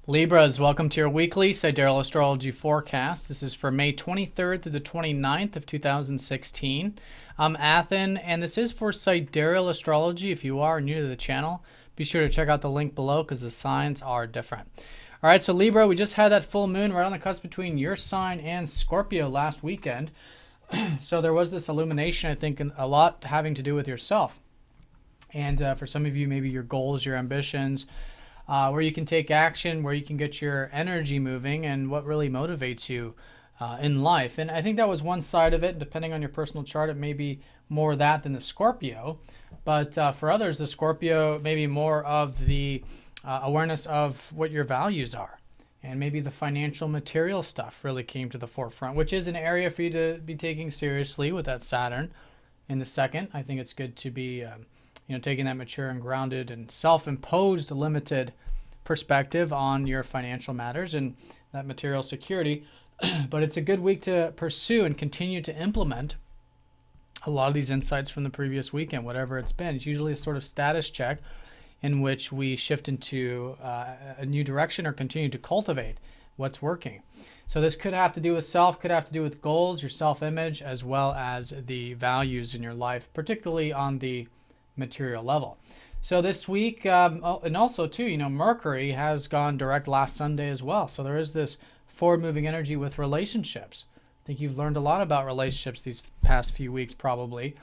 Libras, welcome to your weekly Sidereal Astrology forecast. This is for May 23rd through the 29th of 2016. I'm Athen, and this is for Sidereal Astrology. If you are new to the channel, be sure to check out the link below because the signs are different. All right, so Libra, we just had that full moon right on the cusp between your sign and Scorpio last weekend. So there was this illumination, I think, a lot having to do with yourself. And for some of you, maybe your goals, your ambitions, where you can take action, where you can get your energy moving, and what really motivates you in life. And I think that was one side of it. Depending on your personal chart, it may be more that than the Scorpio. But for others, the Scorpio may be more of the awareness of what your values are. And maybe the financial material stuff really came to the forefront, which is an area for you to be taking seriously with that Saturn in the second. I think it's good to be taking that mature and grounded and self-imposed limited perspective on your financial matters and that material security. But it's a good week to pursue and continue to implement a lot of these insights from the previous weekend, whatever it's been. It's usually a sort of status check in which we shift into a new direction or continue to cultivate what's working. So this could have to do with self, could have to do with goals, your self-image, as well as the values in your life, particularly on the material level. So this week, and also too, Mercury has gone direct last Sunday as well. So there is this forward-moving energy with relationships. I think you've learned a lot about relationships these past few weeks, probably,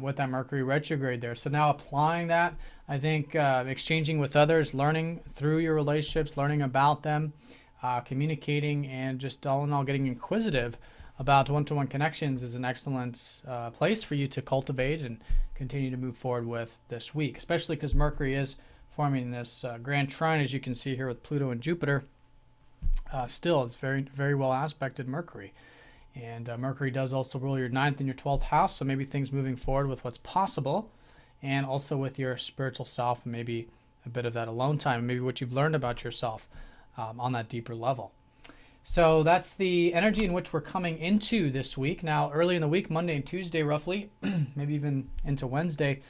with that Mercury retrograde there. So now applying that, I think exchanging with others, learning through your relationships, learning about them, communicating, and just all in all getting inquisitive about one-to-one connections is an excellent place for you to cultivate and continue to move forward with this week, especially because Mercury is forming this grand trine, as you can see here with Pluto and Jupiter. Still, it's very, very well aspected Mercury. And Mercury does also rule your 9th and your 12th house, so maybe things moving forward with what's possible, and also with your spiritual self, and maybe a bit of that alone time, maybe what you've learned about yourself on that deeper level. So that's the energy in which we're coming into this week. Now, early in the week, Monday and Tuesday roughly, maybe even into Wednesday,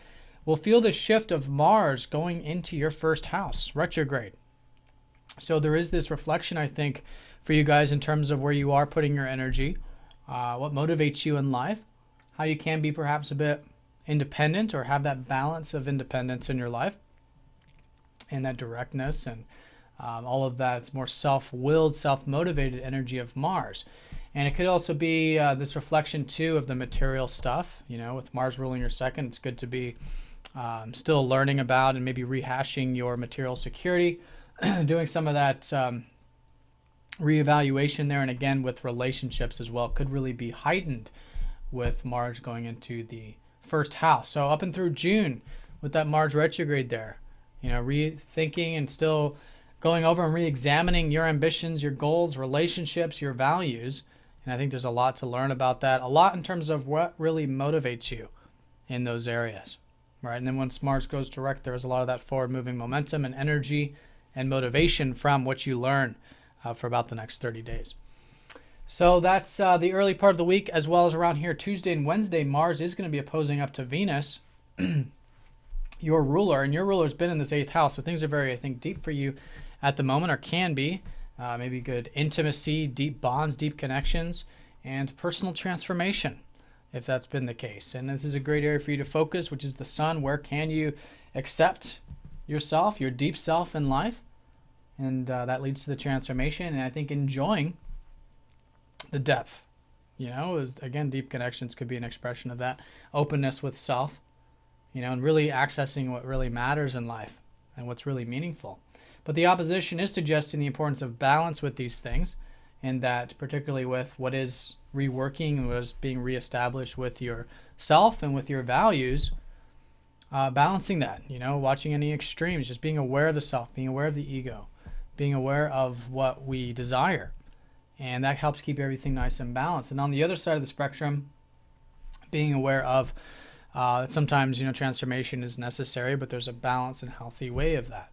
we'll feel the shift of Mars going into your first house, retrograde. So there is this reflection, I think, for you guys in terms of where you are putting your energy, what motivates you in life, how you can be perhaps a bit independent or have that balance of independence in your life and that directness and all of that. It's more self-willed, self-motivated energy of Mars. And it could also be this reflection, too, of the material stuff. With Mars ruling your second, it's good to be still learning about and maybe rehashing your material security, doing some of that reevaluation there. And again, with relationships as well, could really be heightened with Mars going into the first house. So up and through June, with that Mars retrograde there, rethinking and still going over and re-examining your ambitions, your goals, relationships, your values. And I think there's a lot to learn about that, a lot in terms of what really motivates you in those areas, right? And then once Mars goes direct, there's a lot of that forward-moving momentum and energy and motivation from what you learn for about the next 30 days. So that's the early part of the week, as well as around here, Tuesday and Wednesday, Mars is going to be opposing up to Venus, your ruler, and your ruler's been in this 8th house. So things are very, I think, deep for you at the moment, or can be. Maybe good intimacy, deep bonds, deep connections, and personal transformation, if that's been the case. And this is a great area for you to focus, which is the sun. Where can you accept yourself, your deep self in life? And that leads to the transformation. And I think enjoying the depth, is, again, deep connections could be an expression of that openness with self, and really accessing what really matters in life and what's really meaningful. But the opposition is suggesting the importance of balance with these things, and that particularly with what is reworking and what is being reestablished with yourself and with your values, balancing that, watching any extremes, just being aware of the self, being aware of the ego, being aware of what we desire. And that helps keep everything nice and balanced. And on the other side of the spectrum, being aware of that sometimes, transformation is necessary, but there's a balanced and healthy way of that.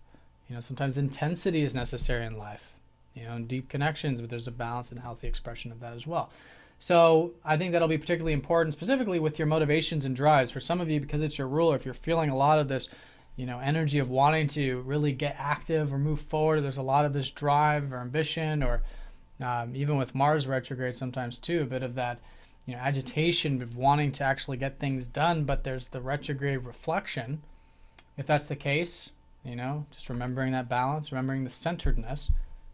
Sometimes intensity is necessary in life, and deep connections, but there's a balanced and healthy expression of that as well. So I think that'll be particularly important, specifically with your motivations and drives. For some of you, because it's your ruler, if you're feeling a lot of this, energy of wanting to really get active or move forward. There's a lot of this drive or ambition, or even with Mars retrograde sometimes too, a bit of that, agitation of wanting to actually get things done. But there's the retrograde reflection. If that's the case, just remembering that balance, remembering the centeredness,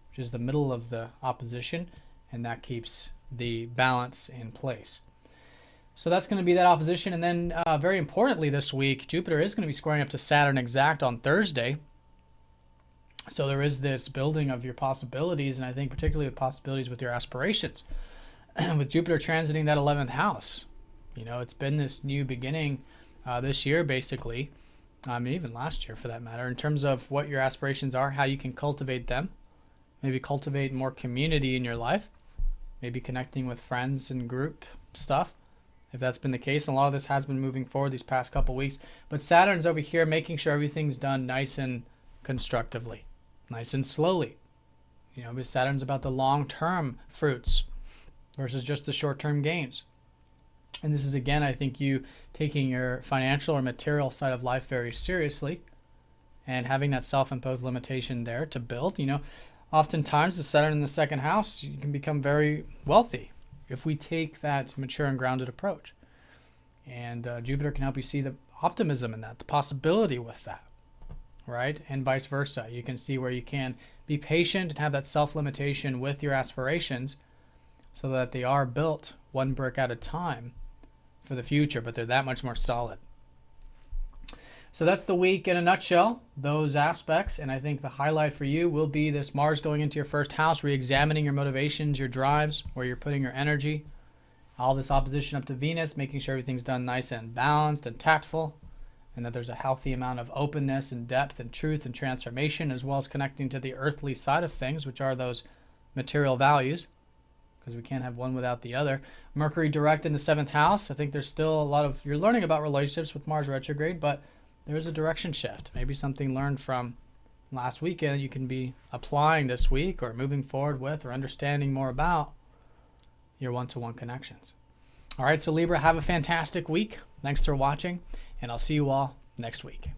which is the middle of the opposition, and that keeps the balance in place. So that's going to be that opposition. And then very importantly this week, Jupiter is going to be squaring up to Saturn exact on Thursday. So there is this building of your possibilities, and I think particularly with possibilities with your aspirations. With Jupiter transiting that 11th house, it's been this new beginning this year, basically, even last year for that matter, in terms of what your aspirations are, how you can cultivate them, maybe cultivate more community in your life, maybe connecting with friends and group stuff, if that's been the case. And a lot of this has been moving forward these past couple weeks. But Saturn's over here making sure everything's done nice and constructively, nice and slowly. Because Saturn's about the long-term fruits versus just the short-term gains. And this is, again, I think you taking your financial or material side of life very seriously and having that self-imposed limitation there to build. Oftentimes with Saturn in the second house, you can become very wealthy if we take that mature and grounded approach. And Jupiter can help you see the optimism in that, the possibility with that, right? And vice versa. You can see where you can be patient and have that self-limitation with your aspirations so that they are built one brick at a time for the future, but they're that much more solid. So that's the week in a nutshell, those aspects. And I think the highlight for you will be this Mars going into your first house, re-examining your motivations, your drives, where you're putting your energy. All this opposition up to Venus, making sure everything's done nice and balanced and tactful, and that there's a healthy amount of openness and depth and truth and transformation, as well as connecting to the earthly side of things, which are those material values, because we can't have one without the other. Mercury direct in the 7th house. I think there's still a lot of, you're learning about relationships with Mars retrograde, but there is a direction shift. Maybe something learned from last weekend you can be applying this week or moving forward with or understanding more about your one-to-one connections. All right, so Libra, have a fantastic week. Thanks for watching, and I'll see you all next week.